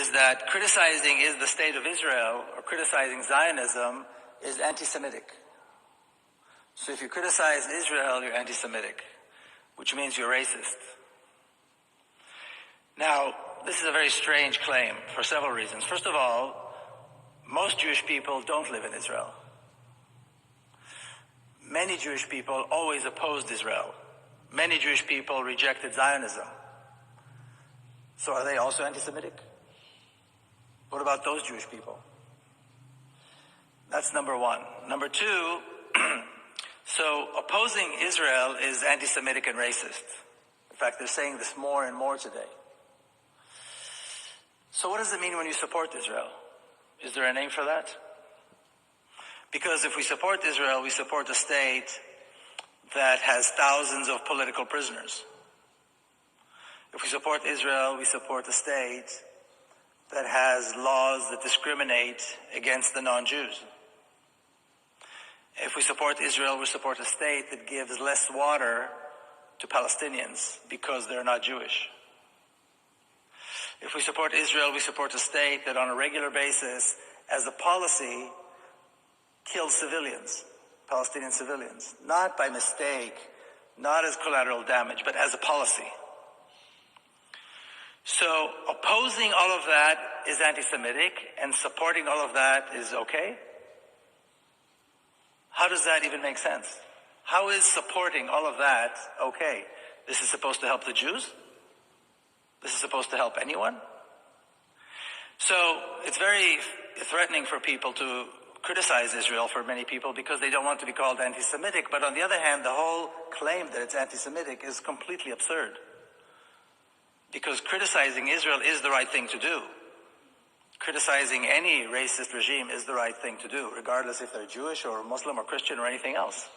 is that criticizing is the state of Israel or criticizing Zionism is anti-Semitic. So if you criticize Israel, you're anti-Semitic, which means you're racist. Now, this is a very strange claim for several reasons. First of all, most Jewish people don't live in Israel. Many Jewish people always opposed Israel. Many Jewish people rejected Zionism. So are they also anti-Semitic? What about those Jewish people? That's number one. Number two, so opposing Israel is anti-Semitic and racist. In fact, they're saying this more and more today. So what does it mean when you support Israel? Is there a name for that? Because if we support Israel, we support a state that has thousands of political prisoners. If we support Israel, we support a state that has laws that discriminate against the non-Jews. If we support Israel, we support a state that gives less water to Palestinians because they're not Jewish. If we support Israel, we support a state that on a regular basis, as a policy, kills civilians, Palestinian civilians, not by mistake, not as collateral damage, but as a policy. So opposing all of that is anti-Semitic, and supporting all of that is okay? How does that even make sense? How is supporting all of that okay? This is supposed to help the Jews? This is supposed to help anyone? So it's very threatening for people to criticize Israel, for many people, because they don't want to be called anti-Semitic. But on the other hand, the whole claim that it's anti-Semitic is completely absurd. Because criticizing Israel is the right thing to do. Criticizing any racist regime is the right thing to do, regardless if they're Jewish or Muslim or Christian or anything else.